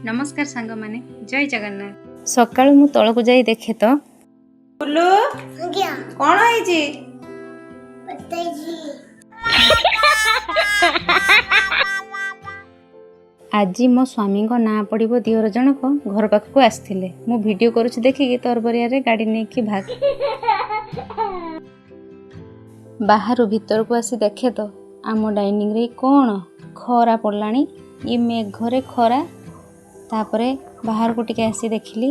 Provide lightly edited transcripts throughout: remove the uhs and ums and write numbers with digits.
नमस्कार सांग माने जय जगन्नाथ। सकाळू मु तळकू जाई देखे तो बुल्लू कौन है आज मो स्वामी ना पड़ो दिवर जनक घर पाखक आसते मु वीडियो करुच्ची देखिकी तरबरिया रे गाड़ी नहीं कि भाग बाहर भीतर को आसी देखे तो आम डाइनिंग रे कौन खरा पड़लानी ये मेघरे खरा तापरे बाहर को टिके आसी देखिली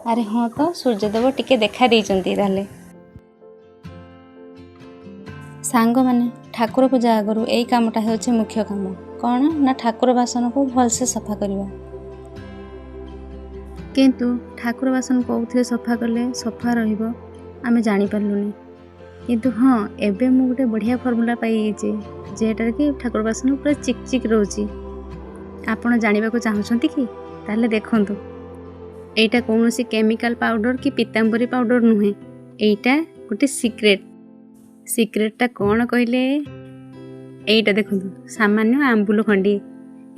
अरे हाँ तो सूर्यदेव टिके देखा देइचंती ताले सांग माने ठाकुर पूजा आगु यही कामटा होछि मुख्य काम कौन ना ठाकुर बासन को भलसे सफा करवा किंतु ठाकुर बासन कौथिरे सफा कले सफा रहिबो आमे जानि पारलुनी किंतु हाँ एबे मु गोटे बढ़िया फॉर्मूला पाई जेटार कि ठाकुर बासन पूरा चिकचिक रोची आपण जानिबा को चाहछंती कि ताले देखंतु एटा कौनसी केमिकल पाउडर कि पीतांबरी पाउडर नुहे एटा गोटे सिक्रेटटा कौन कहले एटा देखंतु सामान्य आंबुल खंडी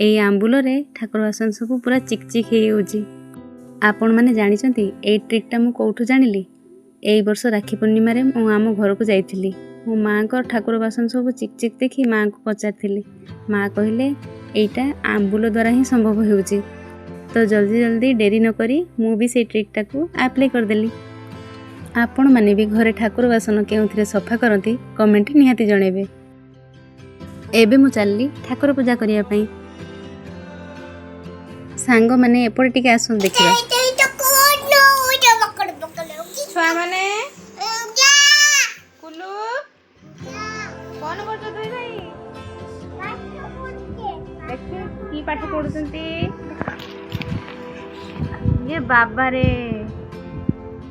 एई आंबुल रे ठाकुर बासन सब पूरा चिकचिक हे होउची आपण माने जानिचंती एई ट्रिकटा मु कोठु जानिली एई वर्ष राखी पूर्णिमा रे मु आम घर को जाइथिली मो माँ को ठाकुर बासन सब चिकचिक देखी माँ को पचारथिली माँ कहले एटा आंबुल द्वारा ही संभव होउची तो जल्दी जल्दी डेरी न करी मु भी से ट्रिकटा को अप्लाई करदेली आपण माने भी घरे ठाकुर बासन केउथिरे सफा करती कमेंट निहाती जणेबे एबे मु चलली ठाकुर पूजा करिया पई सांग माने एपटे टिके आसन देखिबा छुआ माने कुलू कौन करतो तुई भाई देखि की पाठ पढुचंती ये बाबा रे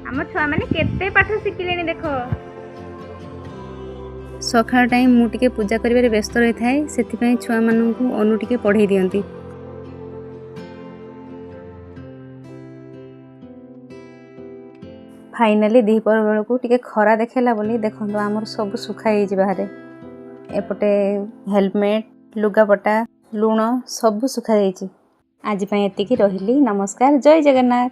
आम छुआ माने केते पाठ शिखिलेनी देख सकाळ टाइम मु टिके पूजा करिबारे व्यस्त रही थाए सेति छुआ मानू अनु टिके पढ़े दियंती फाइनाली दीपर बेल को टिके खरा देखेला बोली देखंतु आमर सब सुखाई बाहर एपटे हेलमेट लुगापटा लुण सब सुखा जाइए आज एतिकी रहिली नमस्कार जय जगन्नाथ।